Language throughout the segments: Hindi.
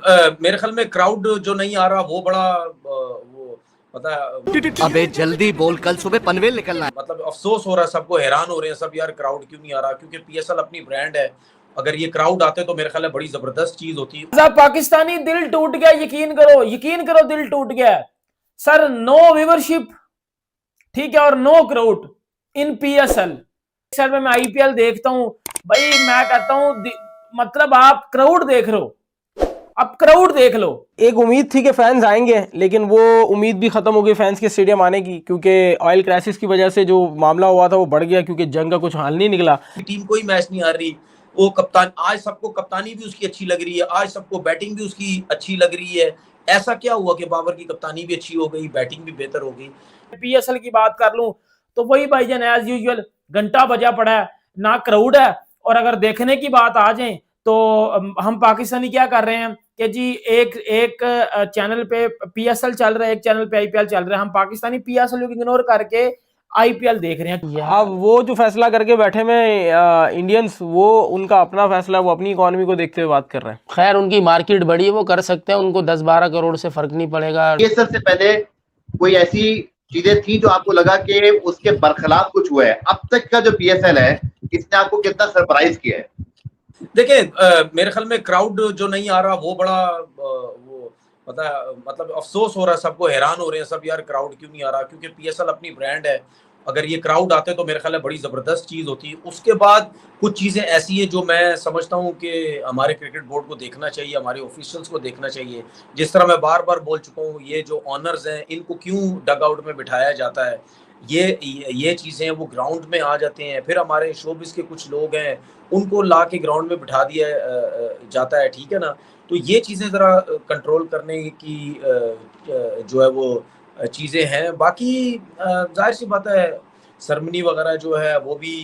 मेरे ख्याल में क्राउड जो नहीं आ रहा वो बड़ा वो पता है। अबे जल्दी बोल, कल सुबह पनवेल निकलना है। मतलब अफसोस हो रहा है, सबको हैरान हो रहे हैं सब, यार क्राउड क्यों नहीं आ रहा, क्योंकि पीएसएल अपनी ब्रांड है। अगर ये क्राउड आते तो मेरे ख्याल है बड़ी जबरदस्त चीज होती। पाकिस्तानी दिल टूट गया, यकीन करो दिल टूट गया सर। नो व्यूवरशिप, ठीक है, और know crowd in PSL. Sir मैं आईपीएल देखता हूं भाई, मैं कहता हूं मतलब आप क्राउड देख रहे हो, अब क्राउड देख लो। एक उम्मीद थी कि फैंस आएंगे, लेकिन वो उम्मीद भी खत्म हो गई फैंस के स्टेडियम आने की, क्योंकि ऑयल क्राइसिस की वजह से जो मामला हुआ था वो बढ़ गया, क्योंकि जंग का कुछ हाल नहीं निकला। टीम कोई मैच नहीं हार रही, वो कप्तान आज सबको कप्तानी भी उसकी अच्छी लग रही है, आज सबको बैटिंग भी उसकी अच्छी लग रही है। ऐसा क्या हुआ कि बाबर की कप्तानी भी अच्छी हो गई, बैटिंग भी बेहतर हो गई। पीएसएल की बात कर लूं तो वही भाईजान एज यूजुअल घंटा बजा पड़ा है, ना क्राउड है। और अगर देखने की बात आ जाए तो हम पाकिस्तानी क्या कर रहे हैं कि जी एक चैनल पे पीएसएल चल रहा है, एक चैनल पे आईपीएल चल रहा है। हम पाकिस्तानी पीएसएल को इग्नोर करके आईपीएल देख रहे हैं। अब वो जो फैसला करके बैठे में इंडियंस, वो उनका अपना फैसला, वो अपनी इकोनॉमी को देखते हुए बात कर रहे हैं। खैर उनकी मार्केट बड़ी है, वो कर सकते हैं, उनको 10-12 करोड़ से फर्क नहीं पड़ेगा। ये सबसे पहले कोई ऐसी चीजें थी जो आपको लगा कि उसके बरखिलाफ कुछ हुआ है? अब तक का जो पीएसएल है इसने आपको कितना सरप्राइज किया है? देखिए मेरे ख्याल में क्राउड जो नहीं आ रहा वो बड़ा वो पता है, मतलब अफसोस हो रहा है, सबको हैरान हो रहे हैं सब, यार क्राउड क्यों नहीं आ रहा, क्योंकि पीएसएल अपनी ब्रांड है। अगर ये क्राउड आते तो मेरे ख्याल है बड़ी जबरदस्त चीज होती। उसके बाद कुछ चीजें ऐसी हैं जो मैं समझता हूँ कि हमारे क्रिकेट बोर्ड को देखना चाहिए, हमारे ऑफिशियल्स को देखना चाहिए। जिस तरह मैं बार बार बोल चुका हूँ, ये जो ऑनर्स हैं इनको क्यों डग आउट में बिठाया जाता है, ये चीजें वो ग्राउंड में आ जाते हैं, फिर हमारे शोबिस के कुछ लोग हैं उनको ला के ग्राउंड में बिठा दिया जाता है, ठीक है ना। तो ये चीजें जरा कंट्रोल करने की जो है वो चीजें हैं। बाकी जाहिर सी बात है सरमनी वगैरह जो है वो भी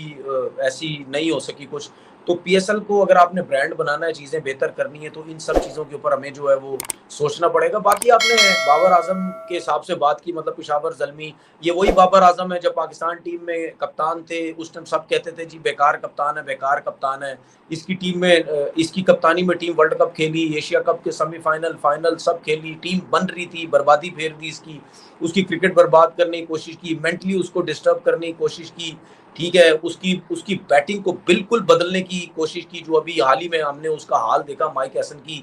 ऐसी नहीं हो सकी कुछ। तो पीएसएल को अगर आपने ब्रांड बनाना है, चीजें बेहतर करनी है, तो इन सब चीजों के ऊपर हमें जो है वो सोचना पड़ेगा। बाकी आपने बाबर आजम के हिसाब से बात की, मतलब पेशावर जल्मी, ये वही बाबर आजम है जब पाकिस्तान टीम में कप्तान थे उस टाइम सब कहते थे जी बेकार कप्तान है, बेकार कप्तान है। इसकी टीम में इसकी कप्तानी में टीम वर्ल्ड कप खेली, एशिया कप के सेमीफाइनल फाइनल सब खेली, टीम बन रही थी, बर्बादी फेर दी इसकी, उसकी क्रिकेट बर्बाद करने की कोशिश की, मेंटली उसको डिस्टर्ब करने की कोशिश की, ठीक है। उसकी बैटिंग को बिल्कुल बदलने की कोशिश की। जो अभी हाल ही में हमने उसका हाल देखा माइक हैसन की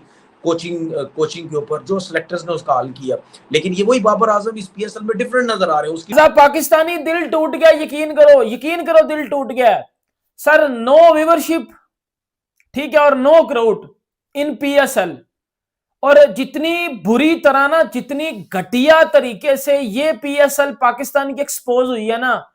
कोचिंग के ऊपर, जो सिलेक्टर्स ने उसका हाल किया। लेकिन ये वही बाबर आजम इस पीएसएल में डिफरेंट नजर आ रहे हैं उसकी। पाकिस्तानी दिल टूट गया, यकीन करो दिल टूट गया सर। नो व्यूवरशिप, ठीक है, और नो क्राउड इन पीएसएल। और जितनी बुरी तरह ना, जितनी घटिया तरीके से ये पीएसएल पाकिस्तान की एक्सपोज हुई है ना,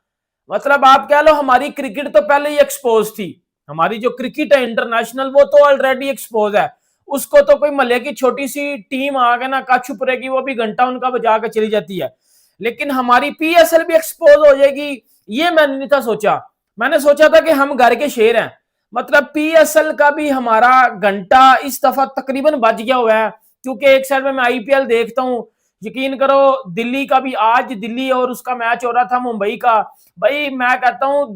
मतलब आप कह लो हमारी क्रिकेट तो पहले ही एक्सपोज थी। हमारी जो क्रिकेट है इंटरनेशनल वो तो ऑलरेडी एक्सपोज है। उसको तो कोई मले की छोटी सी टीम आ गए ना काछुपरेगी, वो भी घंटा उनका बजा के चली जाती है। लेकिन हमारी पीएसएल भी एक्सपोज हो जाएगी, ये मैंने नहीं था सोचा। मैंने सोचा था कि हम घर के शेर हैं, मतलब पीएसएल का भी हमारा घंटा इस दफा तकरीबन बज गया हुआ है। क्योंकि एक साइड में मैं आईपीएल देखता हूं, यकीन करो दिल्ली का भी, आज दिल्ली और उसका मैच हो रहा था मुंबई का। भाई मैं कहता हूं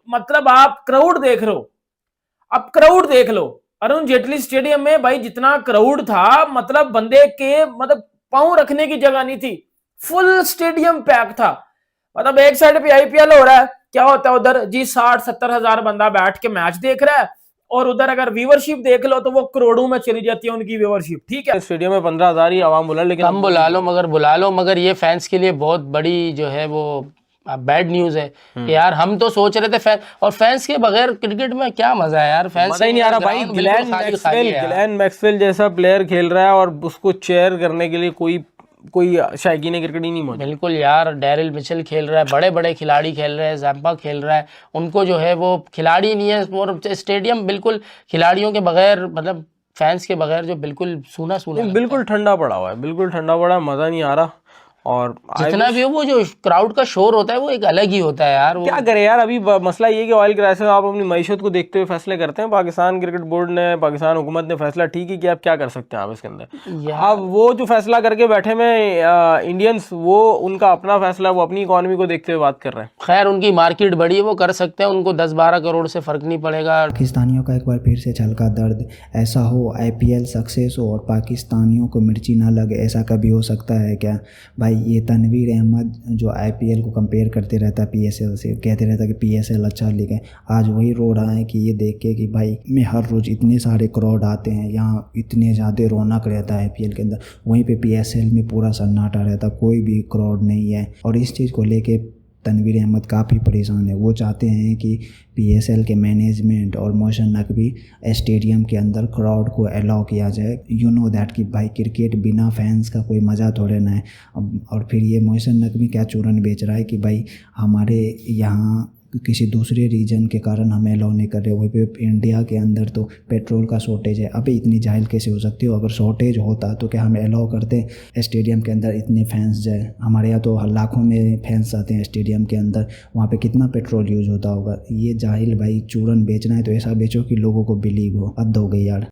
मतलब आप क्राउड देख रहे हो, अब क्राउड देख लो अरुण जेटली स्टेडियम में भाई, जितना क्राउड था, मतलब बंदे के मतलब पांव रखने की जगह नहीं थी, फुल स्टेडियम पैक था। मतलब एक साइड पे आईपीएल हो रहा है, क्या होता है उधर जी 60-70 हजार बंदा बैठ के मैच देख रहा है, और उधर अगर व्यूवरशिप देख लो तो वो करोड़ों में चली जाती है उनकी व्यूवरशिप, ठीक है। स्टेडियम में 15,000 ही आवाम बुला, लेकिन कम बुला लो, मगर ये फैंस के लिए बहुत बड़ी जो है वो बैड न्यूज है कि यार हम तो सोच रहे थे और फैंस के बगैर क्रिकेट में क्या मजा है यार, फैंस मजा ही नहीं आ रहा भाई। ग्लेन मैक्सवेल जैसा प्लेयर खेल रहा है और उसको चेयर करने के लिए कोई शायकीन क्रिकेट ही नहीं मौजूद। बिल्कुल यार, डैरिल मिचेल खेल रहा है, बड़े बड़े खिलाड़ी खेल रहे हैं, ज़ैम्पा खेल रहा है, उनको जो है वो खिलाड़ी नहीं है। और स्टेडियम बिल्कुल खिलाड़ियों के बगैर, मतलब फैंस के बगैर जो बिल्कुल सूना बिल्कुल ठंडा पड़ा हुआ है, बिल्कुल ठंडा पड़ा, मज़ा नहीं आ रहा। और जितना भी हो वो जो क्राउड का शोर होता है वो एक अलग ही होता है यार। वो क्या करे यार, अभी मसला ये कि ऑयल क्राइसिस आप अपनी मईशत को देखते हुए फैसले करते हैं। पाकिस्तान क्रिकेट बोर्ड ने, पाकिस्तान हुकूमत ने फैसला ठीक ही किया, अब क्या कर सकते हैं आप इसके अंदर। अब वो जो फैसला करके बैठे में इंडियंस, वो उनका अपना फैसला, वो अपनी इकॉनमी को देखते हुए बात कर रहे हैं। खैर उनकी मार्केट बड़ी है, वो कर सकते हैं, उनको 10-12 करोड़ से फर्क नहीं पड़ेगा। पाकिस्तानियों का एक बार फिर से छलका दर्द, ऐसा हो IPL सक्सेस हो और पाकिस्तानियों को मिर्ची ना लगे, ऐसा कभी हो सकता है क्या भाई। ये तनवीर अहमद जो IPL को कंपेयर करते रहता है PSL से, कहते रहता है कि PSL अच्छा लीग है, आज वही रो रहा है कि ये देख के कि भाई में हर रोज़ इतने सारे क्राउड आते हैं, यहाँ इतने ज़्यादा रौनक रहता है IPL के अंदर, वहीं पे PSL में पूरा सन्नाटा रहता, कोई भी क्राउड नहीं है। और इस चीज़ को लेके तनवीर अहमद काफ़ी परेशान है। वो चाहते हैं कि PSL के मैनेजमेंट और मोहसिन नकवी स्टेडियम के अंदर क्राउड को अलाउ किया जाए। यू नो दैट कि भाई क्रिकेट बिना फैंस का कोई मज़ा थोड़े ना है। और फिर ये मोहसिन नकवी क्या चूरन बेच रहा है कि भाई हमारे यहाँ किसी दूसरे रीजन के कारण हमें अलाउ नहीं कर रहे, वहीं पे इंडिया के अंदर तो पेट्रोल का शॉर्टेज है। अभी इतनी जाहिल कैसे हो सकती हो? अगर शॉर्टेज होता तो क्या हमें अलाउ करते स्टेडियम के अंदर इतने फैंस जाए? हमारे यहाँ तो लाखों में फैंस आते हैं स्टेडियम के अंदर, वहाँ पे कितना पेट्रोल यूज़ होता होगा। ये जाहिल भाई चूरन बेचना है तो ऐसा बेचो कि लोगों को बिलीव हो। हद हो गई यार।